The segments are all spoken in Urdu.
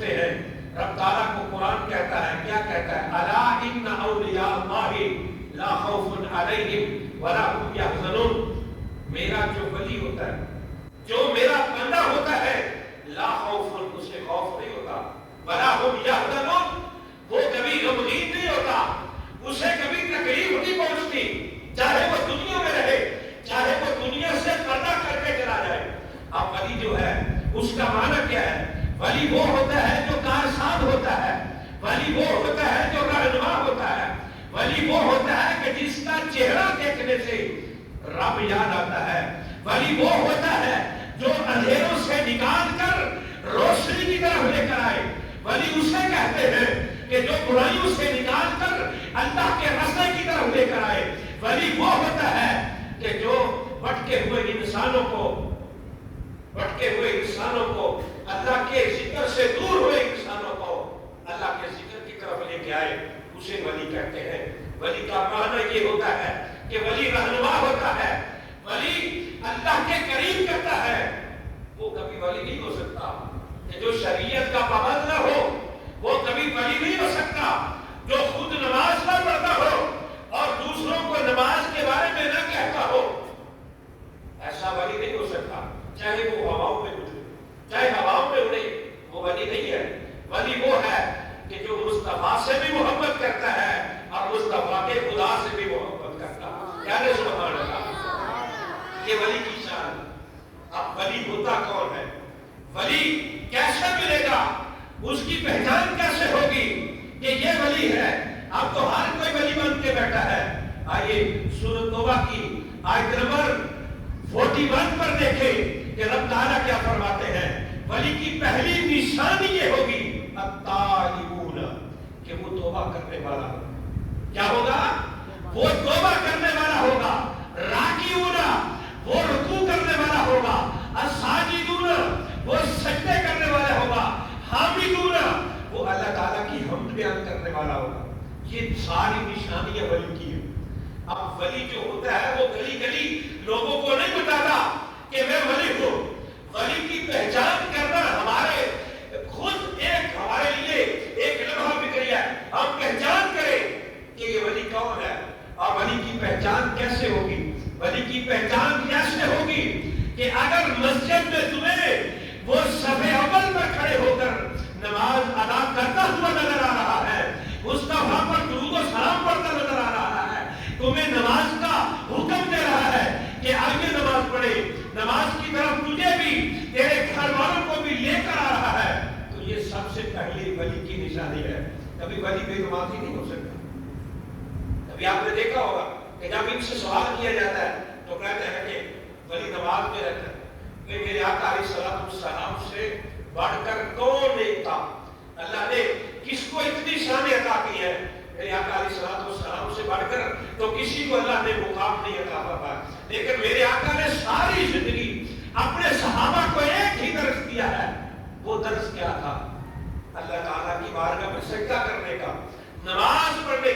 سمجھتے ہیں؟ رب تعالیٰ کو قرآن کہتا ہے، کیا کہتا ہے؟ الا ان اولیاء اللہ لا خوف علیہم ولا هم يحزنون. میرا جو ولی ہوتا ہے، جو میرا بندہ ہوتا ہے، لا خوف، اسے خوف نہیں ہوتا، ولا هم يحزنون، وہ کبھی غمگین نہیں ہوتا، اسے کبھی تکلیف نہیں پہنچتی، چاہے وہ دنیا میں رہے، چاہے وہ دنیا سے پردہ کر کے چلا جائے. اب ولی جو ہے اس کا معنی کیا ہے؟ ولی وہ ہوتا ہے جو کارساز ہوتا ہے، ولی وہ ہوتا ہے جو رہنما ہوتا ہے، ولی وہ ہوتا ہے کہ جس کا چہرہ دیکھنے سے رب یاد آتا ہے، ولی وہ ہوتا ہے جو اندھیروں سے نکال کر روشنی کی طرف لے کر آئے. ولی اسے کہتے ہیں کہ جو برائیوں سے نکال کر اللہ کے راستے کی طرف لے کر آئے. ولی وہ ہوتا ہے کہ جو بھٹکے ہوئے انسانوں کو اللہ کے ذکر سے دور ہوئے انسانوں کو اللہ کے ذکر کی طرف لے کے آئے، اسے ولی کہتے ہیں. ولی کا معنی یہ ہوتا ہے کہ ولی رہنما ہوتا ہے، ولی اللہ کے قریب کرتا ہے. وہ کبھی ولی نہیں ہو سکتا کہ جو شریعت کا پابند نہ ہو، وہ کبھی ولی نہیں ہو سکتا. جو خود نماز نہ پڑھتا ہو اور دوسروں کو نماز کے بارے میں نہ کہتا ہو، ایسا ولی نہیں ہو سکتا. چاہے وہ ہواؤں میں اڑے، چاہے ہواؤں میں اڑے، وہ ولی نہیں ہے. ولی وہ ہے کہ جو مصطفیٰ سے بھی محبت کرتا ہے اور مصطفیٰ کے خدا سے بھی محبت کرتا ہے. یعنی سبحان اللہ، یہ ولی کی شان. اب ولی ہوتا کون ہے؟ ولی کیسے ملے گا؟ اس کی پہچان کیسے ہوگی کہ یہ ولی ہے؟ اب تو ہر کوئی ولی بن کے بیٹھا ہے. آئیے سورۃ توبہ کی آیت نمبر 41 پر دیکھیں کہ رب تعالیٰ کیا فرماتے ہیں. ولی کی پہلی نشانی یہ ہوگی التائبون، کہ وہ توبہ کرنے والا ہوگا. کیا ہوگا؟ وہ توبہ کرنے والا ہوگا. راکعون، وہ رکوع کرنے والا ہوگا. الساجدون، وہ سجدے کرنے والا ہوگا. حامدون، وہ اللہ تعالیٰ کی حمد بیان کرنے والا ہوگا. یہ ساری نشانیاں ولی کی ہیں. اب ولی جو ہوتا ہے وہ گلی گلی لوگوں کو نہیں بتاتا کہ میں ولی ہوں. ولی کی پہچان کرنا ہمارے خود ہمارے لیے ایک لمحہ فکری ہے. ہم پہچان کریں کہ یہ ولی کون ہے. اور ولی کی پہچان کیسے ہوگی؟ ولی کی پہچان کیسے ہوگی کہ اگر مسجد میں تمہیں وہ صف اول پر کھڑے ہو کر نماز ادا کرتا ہوا نظر آ رہا ہے، مصطفیٰ پر درود و سلام پڑھتا نظر آ رہا ہے، تمہیں نماز کا حکم دے رہا ہے کہ آگے نماز پڑھے، نماز کی طرف تجھے بھی تیرے گھر والوں کو بھی لے کر آ رہا ہے، تو یہ سب سے پہلی ولی کی نشانی ہے. کبھی ولی بے نمازی نہیں ہو سکتا. کبھی آپ نے دیکھا ہوگا کہ جب ان سے سوال کیا جاتا ہے تو کہتے ہیں کہ ولی نماز میں رہتا ہے. میرے آقا علیہ السلام سے بڑھ کر کون نہیں تھا؟ اللہ نے کس کو اتنی شان عطا کی ہے؟ میرے آقا علیہ السلام سے بڑھ کر تو کسی کو اللہ نے مقام نہیں عطا فرمایا. لیکن میرے آقا نے ساری زندگی اپنے صحابہ کو ایک ہی درس دیا ہے. وہ درس کیا تھا؟ اللہ تعالیٰ کی بارگاہ میں سجدہ کرنے کا، نماز پڑھنے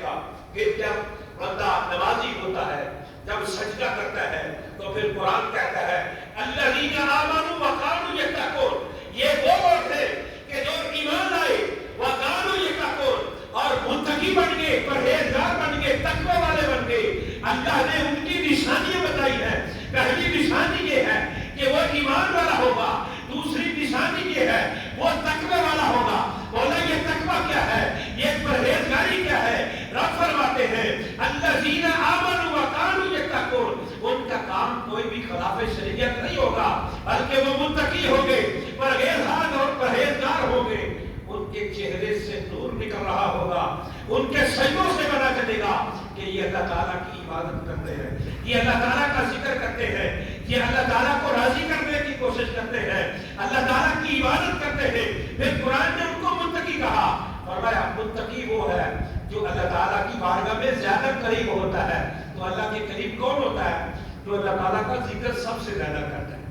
کا. پھر جب بندہ نمازی ہوتا ہے، جب سجدہ کرتا ہے تو پھر قرآن کہتا ہے الذین آمنوا وکانوا یتقون. یہ وہ لوگ ہیں کہ جو ایمان لائے، وکانوا یتقون، اور متقی بن گئے، پرہیزگار بن گئے، تقوی والے بن گئے. اللہ نے ان کی نشانیاں بتائی ہیں. پہلی نشانی یہ ہے کہ وہ ایمان والا ہوگا. دوسری نشانی یہ ہے وہ تقوی والا ہوگا. بولا یہ تقوی کیا ہے؟ یہ پرہیزگاری کیا ہے؟ رب فرماتے ہیں الذین آمنوا وکانوا یتقون. ان کا کام کوئی بھی خلاف شریعت نہیں ہوگا، بلکہ وہ متقی ہوں گے، پرہیزگار اور پرہیزگار ہوں گے. ان کے چہرے سے نور نکل رہا ہوگا، ان کے سجدوں سے پتہ چلے گا کہ یہ اللہ تعالیٰ کی عبادت کرتے ہیں، یہ اللہ تعالیٰ کا ذکر کرتے ہیں، یہ اللہ تعالیٰ کو راضی کرنے کی کوشش کرتے ہیں، اللہ تعالیٰ کی عبادت کرتے ہیں. پھر قرآن نے ان کو متقی کہا. فرمایا متقی وہ ہے جو اللہ تعالیٰ کی بارگاہ میں زیادہ قریب ہوتا ہے. تو اللہ کے قریب کون ہوتا ہے؟ جو اللہ تعالیٰ کا ذکر سب سے زیادہ کرتا ہے،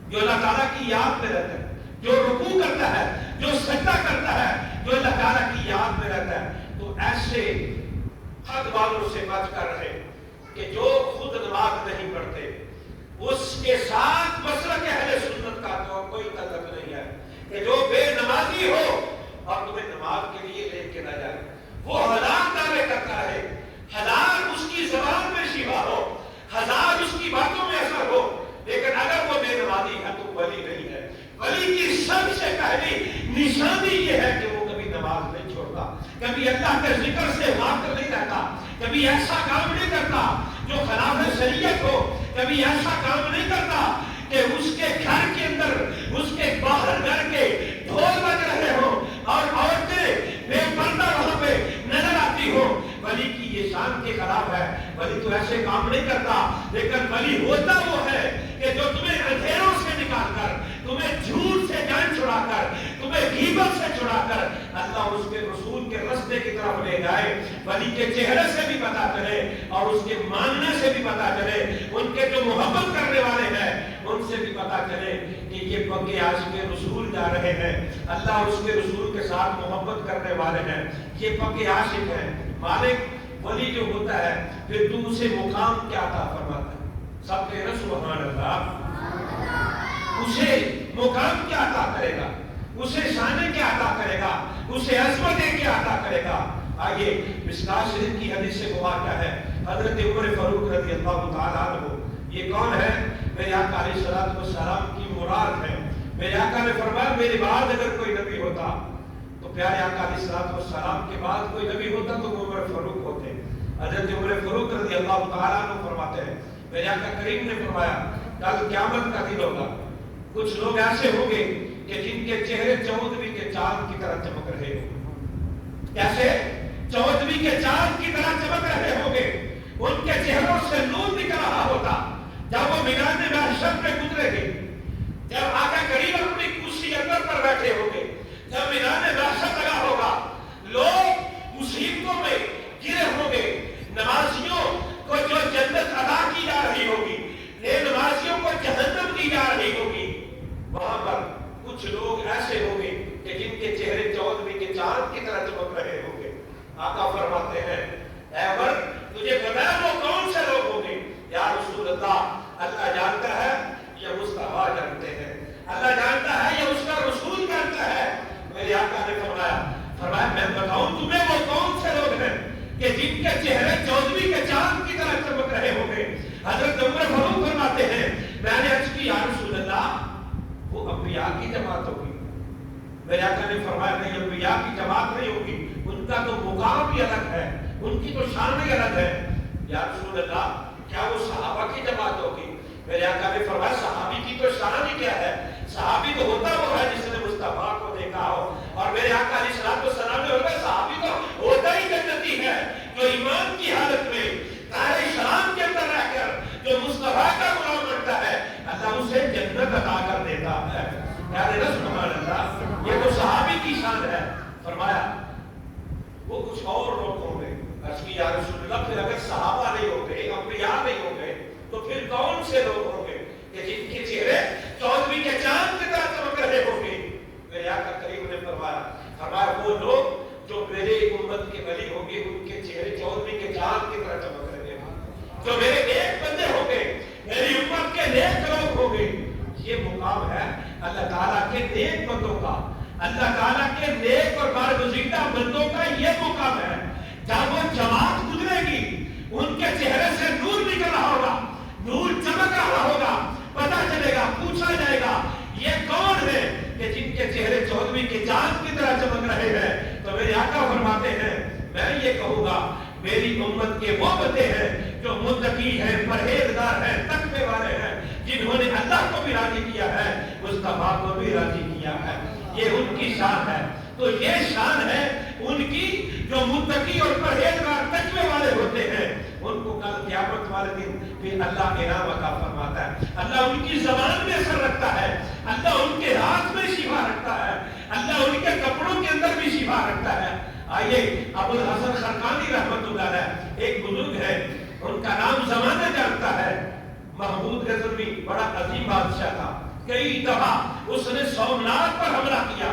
جو اللہ تعالیٰ کی یاد میں رہتا ہے، جو رکوع کرتا ہے، جو سجدہ کرتا ہے، جو اللہ تعالیٰ کی یاد میں رہتا ہے. تو ایسے حد والوں سے بچ کر رہے کہ جو خود نماز نہیں پڑھتے، اس کے ساتھ مسلک اہل سنت کا تو کوئی تعلق نہیں ہے. کہ جو بے نمازی ہو اور تمہیں نماز کے لیے لے کے نہ جائے، وہ ہزار دعوے کرتا ہے، ہزار اس کی زبان میں شفا ہو، ہزار اس کی باتوں میں اثر ہو، لیکن اگر وہ بے نمازی ہے تو ولی نہیں ہے۔ ولی کی سب سے پہلی نشانی یہ ہے کہ وہ کبھی نماز نہیں چھوڑتا، کبھی اللہ کے ذکر سے غافل نہیں رہتا، کبھی ایسا کام نہیں کرتا جو خلاف شریعت ہو، کبھی ایسا کام نہیں کرتا کہ اس کے گھر کے اندر، اس کے باہر گھر کے ڈھول بج رہے ہوں اور عورتیں بے پردہ وہاں پہ نظر آتی ہو۔ ولی کی یہ شان کے خلاف ہے، ولی تو ایسے کام نہیں کرتا، لیکن ولی ہوتا وہ ہے کہ جو تمہیں اندھیروں سے نکال کر، تمہیں جھوٹ سے جان چھڑا کر، تمہیں غیبت سے چھڑا کر اللہ اس کے رسول کے رستے کی طرف لے جائے۔ ولی کے چہرے سے بھی پتا چلے اور اس کے ماننے سے بھی پتا چلے، ان کے جو محبت کرنے والے ہیں ان سے بھی پتا چلے کہ یہ پکے عاشق رسول جا رہے ہیں، اللہ اس کے رسول کے ساتھ محبت کرنے والے ہیں، یہ پکے عاشق ہیں۔ مالک ولی جو ہوتا ہے پھر تو اسے مقام کیا عطا فرماتا ہے؟ سب کہنا سبحان اللہ۔ اسے مقام کیا عطا کرے گا؟ اسے شان کیا عطا کرے گا؟ اسے عظمت کیا عطا کرے گا؟ آئیے مشکاۃ شریف کی حدیث سے گواہ کیا ہے؟ حضرت عمر فاروق رضی اللہ تعالیٰ عنہ، یہ کون ہے؟ میرے آقا علیہ الصلوۃ والسلام کی مراد ہے۔ میرے آقا نے فرمایا میرے بعد اگر کوئی نبی ہوتا تو پیارے آقا علیہ الصلوۃ والسلام کے بعد کوئی نبی ہوتا تو وہ عمر فاروق ہوتے۔ حضرت عمر فاروق رضی اللہ تعالیٰ عنہ فرماتے ہیں میرے آقا کریم نے فرمایا کل قیامت کا دن ہوگا، کچھ لوگ ایسے ہوں گے کہ جن کے چہرے 14ویں کے چاند کی طرح چمک رہے ہوں۔ کیسے؟ 14ویں کے چاند کی طرح چمک رہے ہوں گے، ان کے چہروں سے نور نکل رہا ہوتا۔ جب وہ میدان محشر میں گزرے گے، جب آقا کریم اپنی کرسی اندر پر بیٹھے ہوں گے، جب میدان محشر لگا ہوگا، لوگ مصیبتوں میں گرے ہوں گے، نمازیوں کو جو جنت عطا کی جا رہی ہوگی، نمازیوں کو جہنم دی جا رہی ہوگی، وہاں پر کچھ لوگ ایسے ہوں گے کہ جن کے چہرے 14ویں کے چاند کی طرح چمک رہے ہوں گے۔ آقا فرماتے ہیں اے عمر تجھے پتا ہے وہ کون سے لوگ ہوں گے؟ یا رسول اللہ، اللہ جانتا ہے یا مصطفیٰ جانتے ہیں، اللہ جانتا ہے یا اس کا رسول جانتا ہے۔ میرے آقا نے فرمایا میں بتاؤں تمہیں وہ کون سے لوگ ہیں کہ جن کے چہرے 14ویں کے چاند کی طرح چمک رہے ہوں گے؟ حضرت عمر فاروق فرماتے ہیں میں نے عرض کی یا رسول اللہ وہ انبیاء کی جماعت ہوگی۔ میرے آقا نے فرمایا نہیں، انبیاء کی جماعت نہیں ہوگی، ان کا تو مقام بھی الگ ہے، ان کی تو شان بھی الگ ہے۔ یا رسول اللہ کیا وہ صحابہ کی جماعت ہوگی؟ میرے آقا نے فرمایا صحابی کی تو شان ہی کیا ہے، صحابی تو ہوتا وہ ہے جس نے مصطفیٰ کو دیکھا ہو، اور میرے آقا علیہ الصلوۃ والسلام نے فرمایا صحابی تو ہوتا ہی جنتی ہے جو ایمان کی حالت میں دار اسلام کے اندر رہ کر جو مصطفیٰ کا غلام بنتا ہے اللہ اسے جنت عطا کر دیتا ہے۔ یاد ہے سبحان اللہ، یہ تو صحابی کی شان ہے۔ فرمایا وہ کچھ اور لوگ ہوں گے۔ عرض کی یا رسول اللہ پھر اگر صحابہ نہیں ہوں گے، انبیاء نہیں ہوں گے تو پھر کون سے لوگ ہوں گے کہ جن کے چہرے 14ویں کے چاند کی طرح چمک رہے ہوں گے؟ میرے آقا کریم نے فرمایا وہ لوگ جو میرے امت کے ولی ہوں گے ان کے چہرے 14ویں کے چاند کی طرح چمک رہے ہوں گے، جو میرے نیک بندے ہوں گے، میری امت کے نیک لوگ ہوں گے۔ یہ مقام ہے اللہ تعالیٰ کے نیک بندوں کا، اللہ تعالیٰ کے نیک اور برگزیدہ بندوں کا یہ مقام ہے۔ جب وہ جماعت گزرے گی ان کے چہرے سے نور نکل رہا ہوگا، نور چمک رہا ہوگا، پتہ چلے گا، پوچھا جائے گا یہ کون ہے کہ جن کے چہرے 14ویں کے چاند کی طرح چمک رہے ہیں؟ تو میرے آقا فرماتے ہیں میں یہ کہوں گا میری امت کے وہ بندے ہیں جو متقی ہیں، پرہیزگار ہیں، تقوی والے ہیں، جنہوں نے اللہ کو بھی راضی کیا ہے، مصطفیٰ کو بھی راضی کیا ہے۔ یہ ان کی شان ہے۔ تو یہ شان ہے ان کی جو متقی اور پرہیزگار تقوی والے ہوتے ہیں، ان کو کل قیامت والے دن پھر اللہ انعام عطا فرماتا ہے۔ اللہ ان کی زبان میں اثر رکھتا ہے، اللہ ان کے ہاتھ میں شفا رکھتا ہے، اللہ ان کے کپڑوں کے اندر بھی شفا رکھتا ہے۔ آئیے ابو الحسن خرقانی رحمۃ اللہ علیہ ایک بزرگ ہے، ان کا نام زمانہ جانتا ہے، محمود غزنوی بڑا عظیم بادشاہ تھا، کئی دفعہ اس نے سومنات پر حملہ کیا،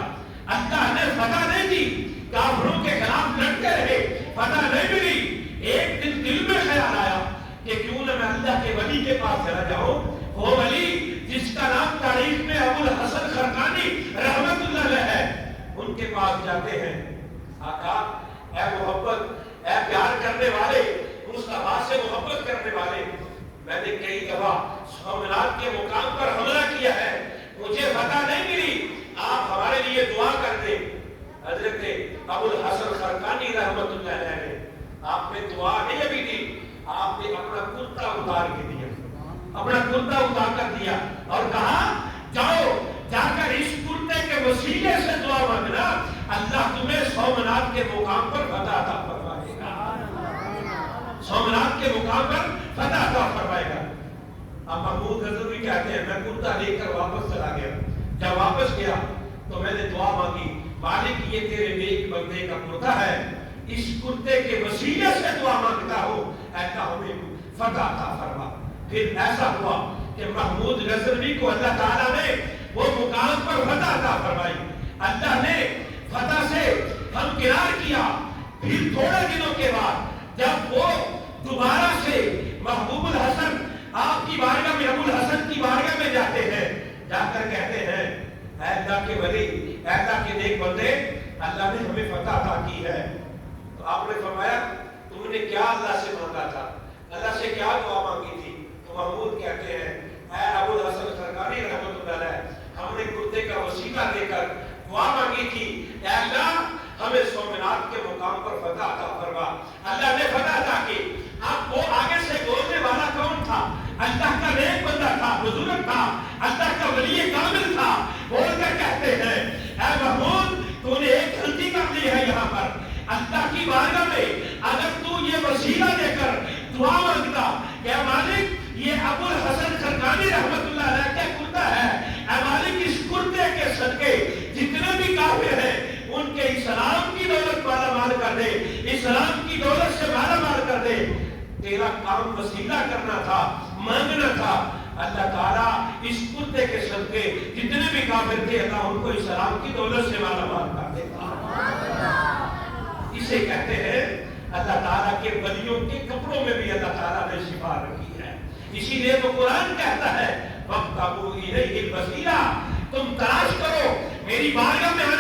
اللہ نے فتح نہیں دی، کافروں کے خلاف لڑتے رہے، فتح نہیں ملی۔ ایک دن دل میں خیال آیا کہ کیوں نہ میں اللہ کے ولی کے پاس چلا جاؤں، وہ ولی جس کا نام تاریخ میں ابو الحسن خرقانی ان کے پاس جاتے ہیں، آقا اے محبت، اے پیار کرنے والے، مصطفیٰ سے محبت کرنے والے، میں نے کئی دفعہ سومنات کے مقام پر حملہ کیا ہے، مجھے فتح نہیں ملی، آپ ہمارے لیے دعا کر دیں۔ حضرت ابو الحسن خرقانی رحمت اللہ علیہ نے، آپ نے دعا نہیں ابھی دی، آپ نے اپنا کرتا اتار کے دیا، اپنا کرتا اتار کر دیا اور کہا جاؤ جا کر اس کرتے کے وسیلے سے دعا مانگنا، اللہ تمہیں سومنات کے مقام پر فتح عطا فرمائے گا، سومنات کے مقام پر فتح عطا فرمائے گا۔ اب محمود غزنوی کہتے ہیں میں کرتا لے کر واپس چلا گیا، جب واپس گیا تو میں نے دعا مانگی، مالک یہ تیرے نیک بندے کا کرتا ہے، اس کرتے کے وسیلے سے دعا مانگتا ہو، ایسا ہمیں فتح عطا فرما۔ پھر ایسا ہوا کہ محمود غزنوی کو اللہ تعالیٰ نے وہ مقام پر فتح عطا فرمائی، اللہ نے فتح سے ہمکنار کیا۔ پھر تھوڑے دنوں کے بعد جب وہ دوبارہ سے محبوب الحسن آپ کی بارگاہ میں، ابو الحسن کی بارگاہ میں جاتے ہیں، جا کر کہتے ہیں اے اللہ کے ولی، اے اللہ کے نیک بندے، اللہ نے ہمیں فتح عطا کی ہے۔ تو آپ نے فرمایا تم نے کیا اللہ سے مانگا تھا، اللہ سے کیا دعا مانگی تھی؟ تو محمود کہتے ہیں اے ابو الحسن خرقانی رحمت اللہ علیہ، ہم نے کرتے کا وسیلہ دے کر دعا مانگی تھی، اے اللہ ہمیں سومنات کے مقام پر فتح عطا فرما۔ اللہ نے فتح عطا کی۔ اب وہ آگے سے بولنے والا کون تھا؟ اللہ کا نیک بندہ تھا، بزرگ تھا، اللہ کا ولی کامل تھا، بول کر کہتے ہیں اے محمود تو نے ایک غلطی کر دی ہے یہاں پر، اللہ کی بارگاہ میں اگر تو یہ وسیلہ دے کر دعا مانگتا کہ اے مالک یہ ابو الحسن خرقانی رحمت اللہ علیہ کا کرتا ہے، اے مالک اس کرتے کے صدقے جتنے بھی کافر ہیں ان کے اسلام کی دولت مالا مال کر دے، اسلام کی دولت سے مالا مال کر دے۔ تیرا کام وسیلہ کرنا تھا، مانگنا تھا، اللہ تعالیٰ اس کرتے کے صدقے جتنے بھی کافر تھے اللہ ان کو اسلام کی دولت سے مالا مال کر دے۔ اسے کہتے ہیں اللہ تعالیٰ کے ولیوں کے کپڑوں میں بھی اللہ تعالیٰ نے شفا رکھی ہے۔ اسی لیے تو قرآن کہتا ہے وَابْتَغُوا إِلَيْهِ الْوَسِيلَةَ، تم تلاش کرو میری بارگاہ میں